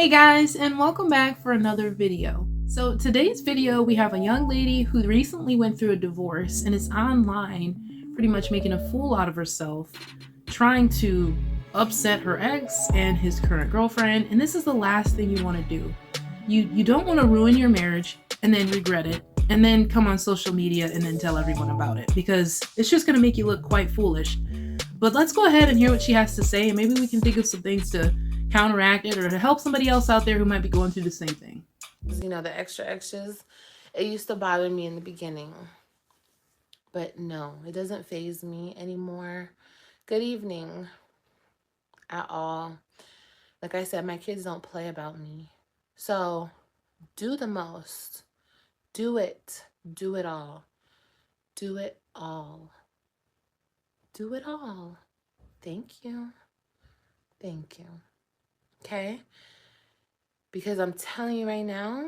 Hey guys, and welcome back for another video. So today's video, we have a young lady who recently went through a divorce and is online pretty much making a fool out of herself, trying to upset her ex and his current girlfriend, and this is the last thing you want to do. You don't want to ruin your marriage and then regret it and then come on social media and then tell everyone about it, because it's just going to make you look quite foolish. But let's go ahead and hear what she has to say, and maybe we can think of some things to counteract it or to help somebody else out there who might be going through the same thing. You know, the extra extras, it used to bother me in the beginning. But no, it doesn't faze me anymore. Good evening at all. Like I said, my kids don't play about me. So do the most. Do it. Do it all. Do it all. Do it all. Thank you. Thank you. Okay? Because I'm telling you right now,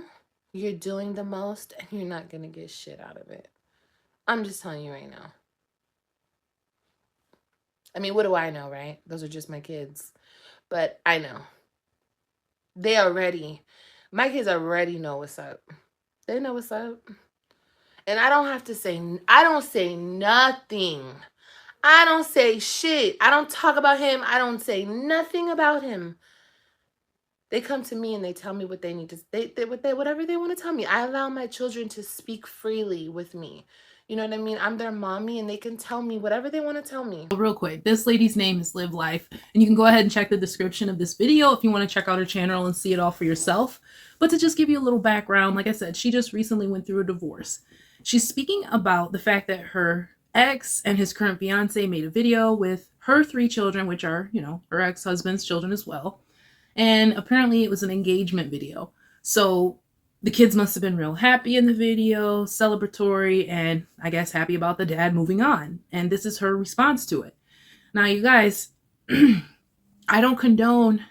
you're doing the most and you're not going to get shit out of it. I'm just telling you right now. I mean, what do I know, right? Those are just my kids. But I know. My kids already know what's up. They know what's up. And I don't say nothing. I don't say shit. I don't talk about him. I don't say nothing about him. They come to me and they tell me what they need to, whatever they want to tell me. I allow my children to speak freely with me. You know what I mean? I'm their mommy and they can tell me whatever they want to tell me. Real quick, this lady's name is Live Life, and you can go ahead and check the description of this video if you want to check out her channel and see it all for yourself. But to just give you a little background, like I said, she just recently went through a divorce. She's speaking about the fact that her ex and his current fiance made a video with her 3 children, which are, her ex-husband's children as well. And apparently it was an engagement video. So the kids must have been real happy in the video, celebratory, and I guess happy about the dad moving on. And this is her response to it. Now, you guys, I don't condone,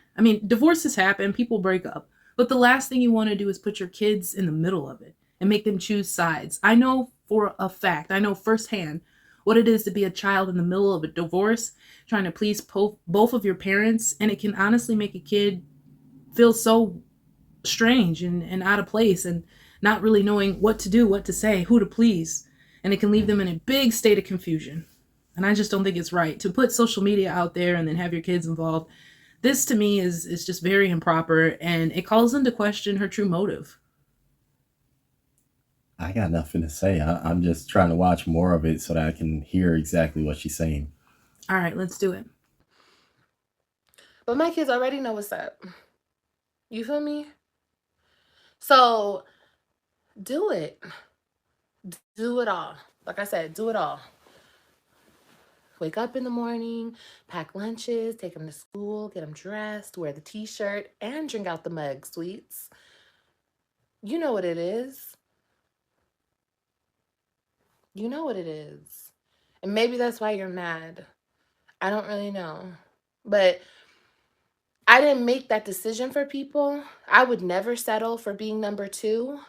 divorces happen, people break up. But the last thing you want to do is put your kids in the middle of it and make them choose sides. I know for a fact, I know firsthand what it is to be a child in the middle of a divorce, trying to please both of your parents. And it can honestly make a kid feel so strange and out of place and not really knowing what to do, what to say, who to please. And it can leave them in a big state of confusion. And I just don't think it's right to put social media out there and then have your kids involved. This to me is just very improper, and it calls into question her true motive. I got nothing to say. I'm just trying to watch more of it so that I can hear exactly what she's saying. All right, let's do it. But my kids already know what's up. You feel me? So do it. Do it all. Like I said, do it all. Wake up in the morning, pack lunches, take them to school, get them dressed, wear the t-shirt, and drink out the mug, sweets. You know what it is. You know what it is. And maybe that's why you're mad. I don't really know. But I didn't make that decision for people. I would never settle for being number 2.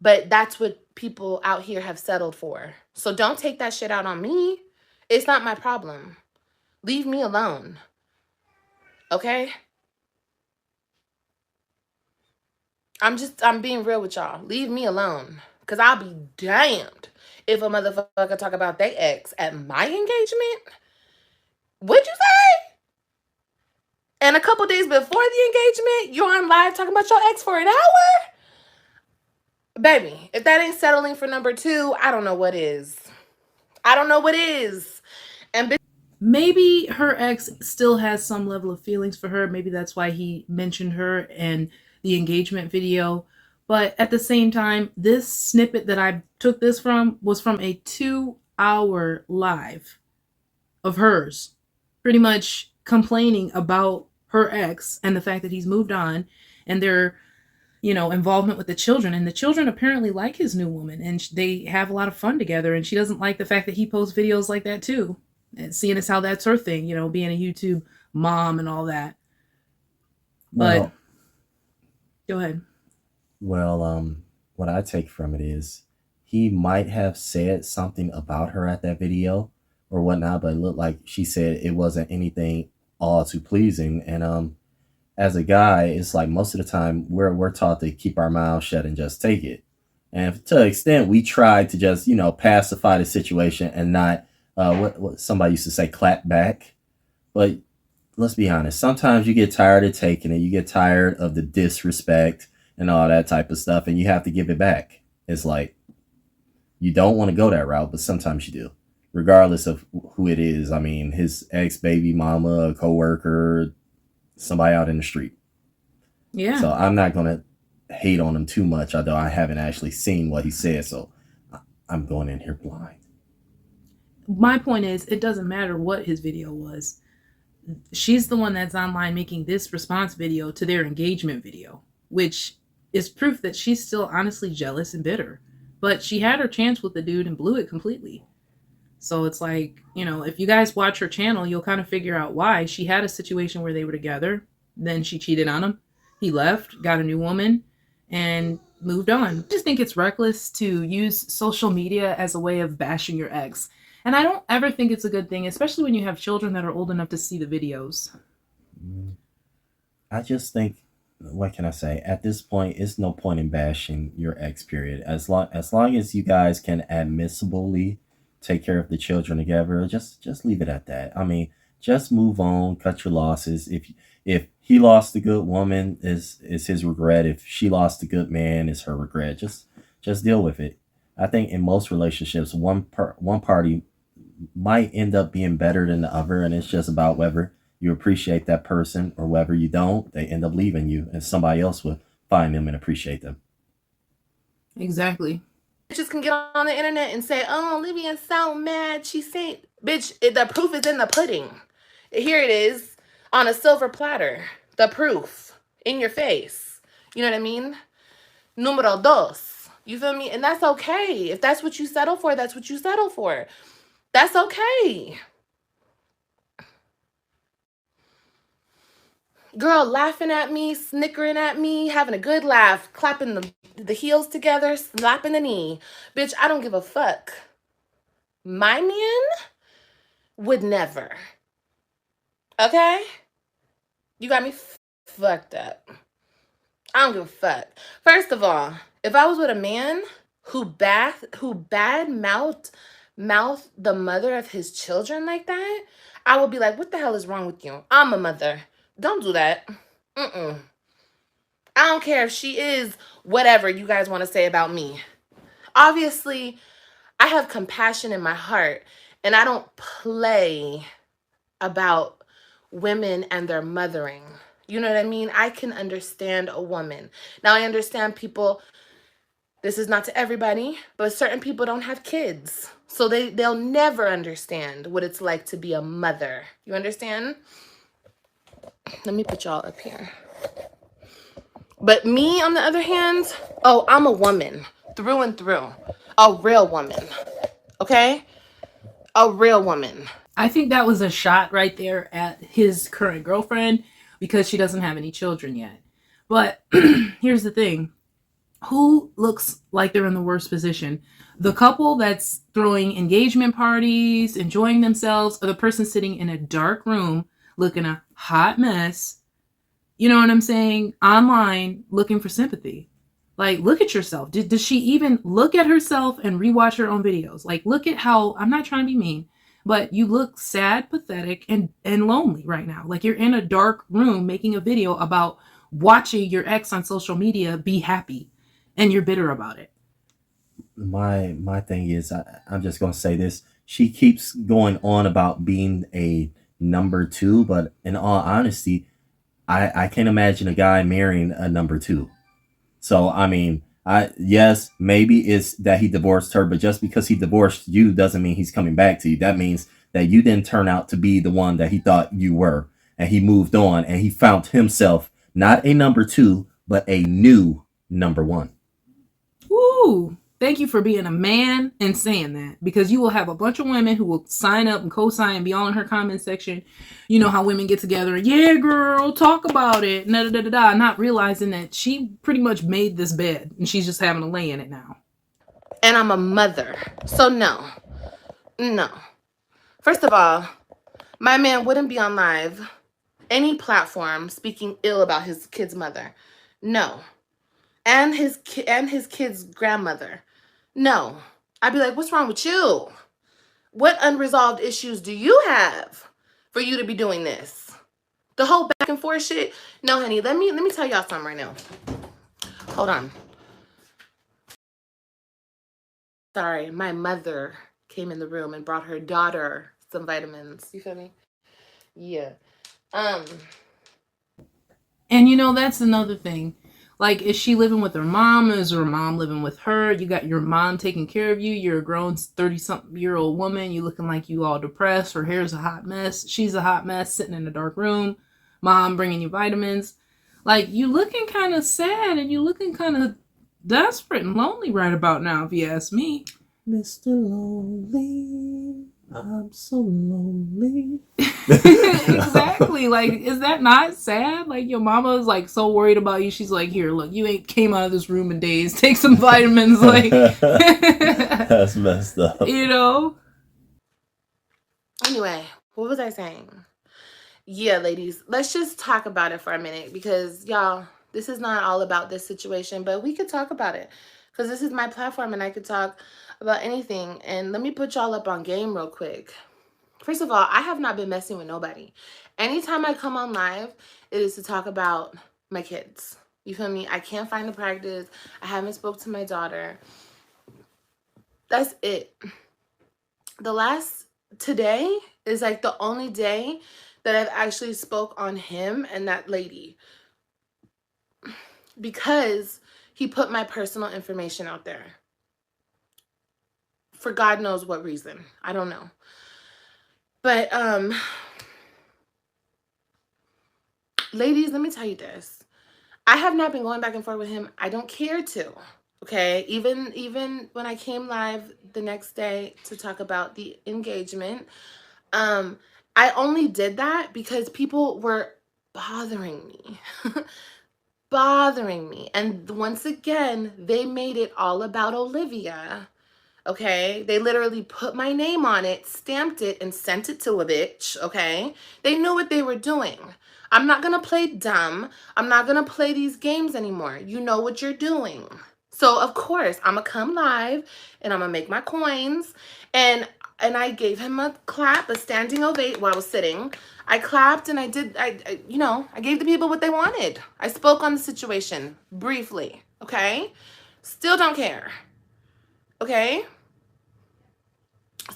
But that's what people out here have settled for. So don't take that shit out on me. It's not my problem. Leave me alone. Okay? I'm being real with y'all. Leave me alone. Because I'll be damned if a motherfucker talk about their ex at my engagement. What'd you say? And a couple days before the engagement, you're on live talking about your ex for an hour? Baby, if that ain't settling for number 2, I don't know what is. I don't know what is. And maybe her ex still has some level of feelings for her. Maybe that's why he mentioned her in the engagement video. But at the same time, this snippet that I took this from was from a 2-hour live of hers, pretty much complaining about her ex and the fact that he's moved on and their involvement with the children. And the children apparently like his new woman and they have a lot of fun together. And she doesn't like the fact that he posts videos like that too. And seeing as how that's her thing, being a YouTube mom and all that. But go ahead. Well, what I take from it is he might have said something about her at that video or whatnot, but it looked like she said it wasn't anything all too pleasing. And as a guy, it's like most of the time we're taught to keep our mouths shut and just take it. And to an extent, we try to just pacify the situation and not what somebody used to say, clap back. But let's be honest, sometimes you get tired of taking it. You get tired of the disrespect and all that type of stuff, and you have to give it back. It's like you don't want to go that route, but sometimes you do, regardless of who it is. I mean, his ex baby mama, a coworker, somebody out in the street. Yeah. So I'm not gonna hate on him too much, although I haven't actually seen what he said. So I'm going in here blind. My point is, it doesn't matter what his video was. She's the one that's online making this response video to their engagement video, which is proof that she's still honestly jealous and bitter. But she had her chance with the dude and blew it completely. So it's like, if you guys watch her channel, you'll kind of figure out why. She had a situation where they were together, then she cheated on him. He left, got a new woman, and moved on. I just think it's reckless to use social media as a way of bashing your ex. And I don't ever think it's a good thing, especially when you have children that are old enough to see the videos. I just think, what can I say? At this point, it's no point in bashing your ex. Period. As long as you guys can admissibly take care of the children together, just leave it at that. I mean, just move on, cut your losses. If he lost a good woman, is his regret. If she lost a good man, is her regret. Just deal with it. I think in most relationships, one party might end up being better than the other, and it's just about whether you appreciate that person or whether you don't. They end up leaving you, and somebody else will find them and appreciate them. Exactly. Bitches can get on the internet and say, "Oh, Olivia's so mad. She said, bitch, the proof is in the pudding. Here it is on a silver platter. The proof in your face. You know what I mean? Numero dos. You feel me? And that's okay. If that's what you settle for, that's what you settle for. That's okay. Girl laughing at me, snickering at me, having a good laugh, clapping the heels together, slapping the knee. Bitch, I don't give a fuck. My man would never. Okay? You got me fucked up. I don't give a fuck. First of all, if I was with a man who bad mouthed the mother of his children like that, I would be like, what the hell is wrong with you? I'm a mother. Don't do that. I don't care if she is whatever you guys want to say about me. Obviously, I have compassion in my heart, and I don't play about women and their mothering. You know what I mean? I can understand a woman. Now, I understand people, this is not to everybody, but certain people don't have kids. So they'll never understand what it's like to be a mother. You understand? Let me put y'all up here. But me, on the other hand, oh, I'm a woman through and through. A real woman. Okay? A real woman. I think that was a shot right there at his current girlfriend because she doesn't have any children yet. But here's the thing. Who looks like they're in the worst position? The couple that's throwing engagement parties, enjoying themselves, or the person sitting in a dark room looking a hot mess, you know what I'm saying, online looking for sympathy? Like, look at yourself. Does she even look at herself and rewatch her own videos? Like, look at how, I'm not trying to be mean, but you look sad, pathetic, and lonely right now. Like, you're in a dark room making a video about watching your ex on social media be happy, and you're bitter about it. My thing is, I'm just gonna say this. She keeps going on about being a number two, but in all honesty, I can't imagine a guy marrying a number two. So I mean, yes, maybe it's that he divorced her, but just because he divorced you doesn't mean he's coming back to you. That means that you didn't turn out to be the one that he thought you were, and he moved on and he found himself not a number two, but a new number one. Woo! Thank you for being a man and saying that, because you will have a bunch of women who will sign up and co-sign and be all in her comment section. You know how women get together and, yeah, girl, talk about it, not realizing that she pretty much made this bed and she's just having to lay in it now. And I'm a mother. So no. First of all, my man wouldn't be on live any platform speaking ill about his kid's mother. No. And his kid's grandmother. No. I'd be like, what's wrong with you? What unresolved issues do you have for you to be doing this? The whole back and forth shit. No, honey, let me tell y'all something right now. Hold on. Sorry, my mother came in the room and brought her daughter some vitamins. You feel me? Yeah. And you know, that's another thing. Like, is she living with her mom? Is her mom living with her? You got your mom taking care of you. You're a grown 30-something-year-old woman. You looking like you all depressed. Her hair's a hot mess. She's a hot mess sitting in a dark room. Mom bringing you vitamins. Like, you looking kind of sad and you looking kind of desperate and lonely right about now, if you ask me. Mr. Lonely, I'm so lonely. Exactly. Like, is that not sad? Like, your mama is like so worried about you. She's like, here, look, you ain't came out of this room in days. Take some vitamins. Like, That's messed up. you know? Anyway, what was I saying? Yeah, ladies, let's just talk about it for a minute because, y'all, this is not all about this situation, but we could talk about it because this is my platform and I could talk about anything. And let me put y'all up on game real quick. First of all, I have not been messing with nobody. Anytime I come on live, it is to talk about my kids. You feel me? I can't find the practice. I haven't spoke to my daughter. That's it. Today is like the only day that I've actually spoke on him and that lady because he put my personal information out there for God knows what reason. I don't know. But ladies, let me tell you this. I have not been going back and forth with him. I don't care to. Okay? Even when I came live the next day to talk about the engagement, I only did that because people were bothering me. Bothering me. And once again, they made it all about Olivia. Okay? They literally put my name on it, stamped it, and sent it to a bitch. Okay? They knew what they were doing. I'm not gonna play dumb. I'm not gonna play these games anymore. You know what you're doing. So of course, I'm gonna come live and I'm gonna make my coins. And I gave him a clap, a standing ovation while I was sitting. I clapped and I gave the people what they wanted. I spoke on the situation briefly. Okay? Still don't care. Okay?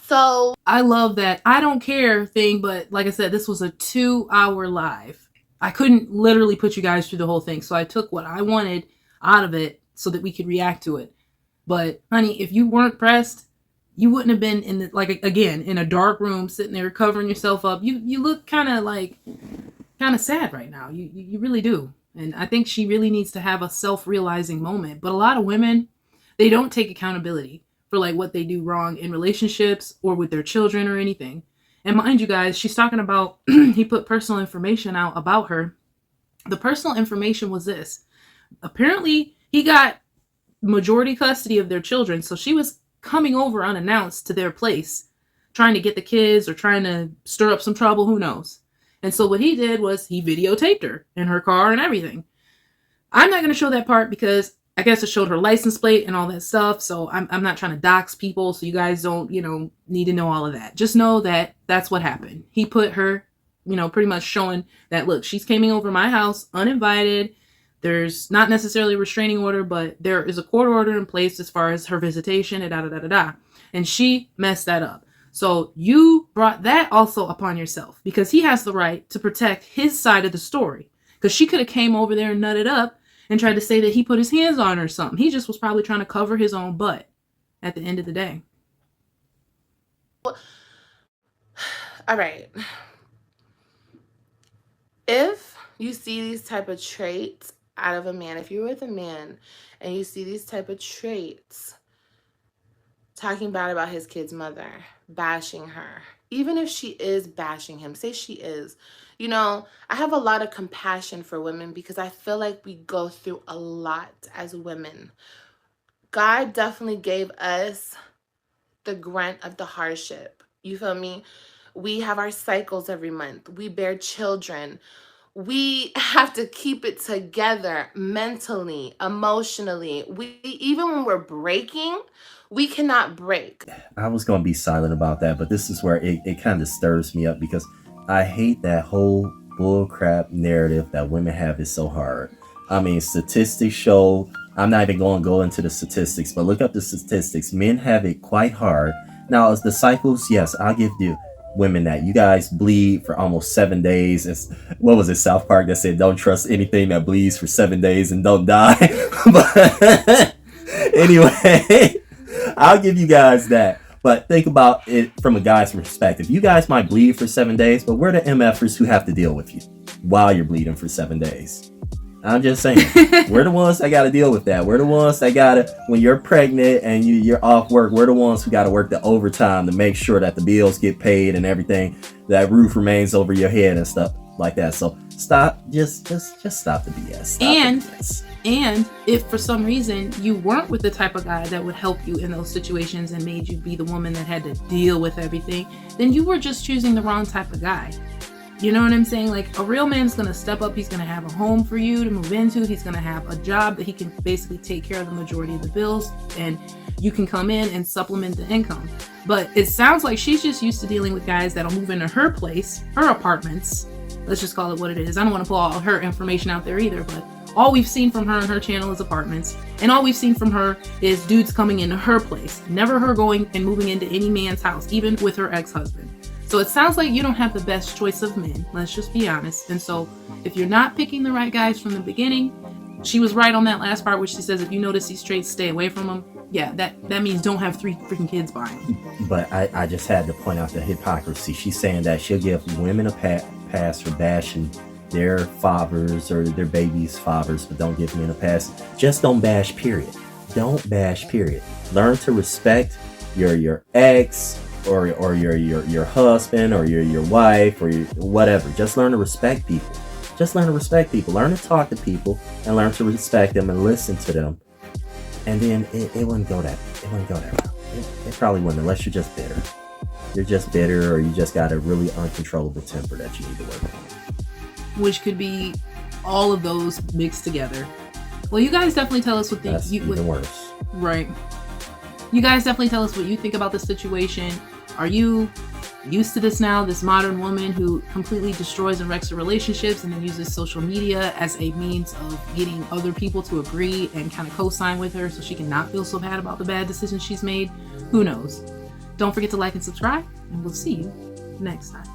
So I love that I don't care thing, but like I said, this was a 2-hour live. I couldn't literally put you guys through the whole thing, so I took what I wanted out of it so that we could react to it. But honey, if you weren't pressed, you wouldn't have been in in a dark room sitting there covering yourself up. You look kind of sad right now. You really do. And I think she really needs to have a self-realizing moment. But a lot of women, they don't take accountability for like what they do wrong in relationships or with their children or anything. And mind you guys, she's talking about he put personal information out about her. The personal information was this. Apparently, he got majority custody of their children, so she was coming over unannounced to their place, trying to get the kids or trying to stir up some trouble, who knows. And so what he did was he videotaped her in her car and everything. I'm not going to show that part because I guess it showed her license plate and all that stuff. So I'm not trying to dox people. So you guys don't, need to know all of that. Just know that that's what happened. He put her, pretty much showing that, look, she's coming over my house uninvited. There's not necessarily a restraining order, but there is a court order in place as far as her visitation and And she messed that up. So you brought that also upon yourself because he has the right to protect his side of the story. Because she could have came over there and nutted up and tried to say that he put his hands on her or something. He just was probably trying to cover his own butt at the end of the day. all right. If you see these type of traits out of a man, if you're with a man and you see these type of traits, talking bad about his kid's mother, bashing her, even if she is bashing him, say she is, I have a lot of compassion for women because I feel like we go through a lot as women. God definitely gave us the grunt of the hardship. You feel me? We have our cycles every month. We bear children. We have to keep it together mentally, emotionally. We even when we're breaking, we cannot break. I was going to be silent about that, but this is where it kind of stirs me up because I hate that whole bullcrap narrative that women have is so hard. I mean, statistics show, I'm not even going to go into the statistics, but look up the statistics. Men have it quite hard. Now, as the cycles, yes, I'll give you women that. You guys bleed for almost 7 days. What was it, South Park that said, don't trust anything that bleeds for 7 days and don't die? But anyway, I'll give you guys that. But think about it from a guy's perspective. You guys might bleed for 7 days, but we're the MFers who have to deal with you while you're bleeding for 7 days. I'm just saying, we're the ones that got to deal with that. We're the ones that got to, when you're pregnant and you're off work, we're the ones who got to work the overtime to make sure that the bills get paid and everything, that roof remains over your head and stuff like that. So stop, just stop the BS. Stop And if for some reason you weren't with the type of guy that would help you in those situations and made you be the woman that had to deal with everything, then you were just choosing the wrong type of guy. You know what I'm saying? Like, a real man's gonna step up. He's gonna have a home for you to move into. He's gonna have a job that he can basically take care of the majority of the bills, and you can come in and supplement the income. But it sounds like she's just used to dealing with guys that'll move into her place, her apartments. Let's just call it what it is. I don't want to put all her information out there either, but all we've seen from her and her channel is apartments. And all we've seen from her is dudes coming into her place. Never her going and moving into any man's house, even with her ex-husband. So it sounds like you don't have the best choice of men. Let's just be honest. And so if you're not picking the right guys from the beginning, she was right on that last part, which she says, if you notice he's straight, stay away from him. Yeah, that means don't have 3 freaking kids by him. But I just had to point out the hypocrisy. She's saying that she'll give women a pass for bashing their fathers or their babies' fathers, but don't give men a pass. Just don't bash, period. Don't bash, period. Learn to respect your ex or your husband or your wife or whatever. Just learn to respect people. Just learn to respect people. Learn to talk to people and learn to respect them and listen to them. And then it wouldn't go that. It wouldn't go that route. It probably wouldn't, unless you're just bitter. You're just bitter, or you just got a really uncontrollable temper that you need to work on. Which could be all of those mixed together. Well, you guys definitely tell us what That's even worse. Right. You guys definitely tell us what you think about the situation. Are you used to this now, this modern woman who completely destroys and wrecks her relationships and then uses social media as a means of getting other people to agree and kind of co-sign with her so she can not feel so bad about the bad decisions she's made? Who knows? Don't forget to like and subscribe, and we'll see you next time.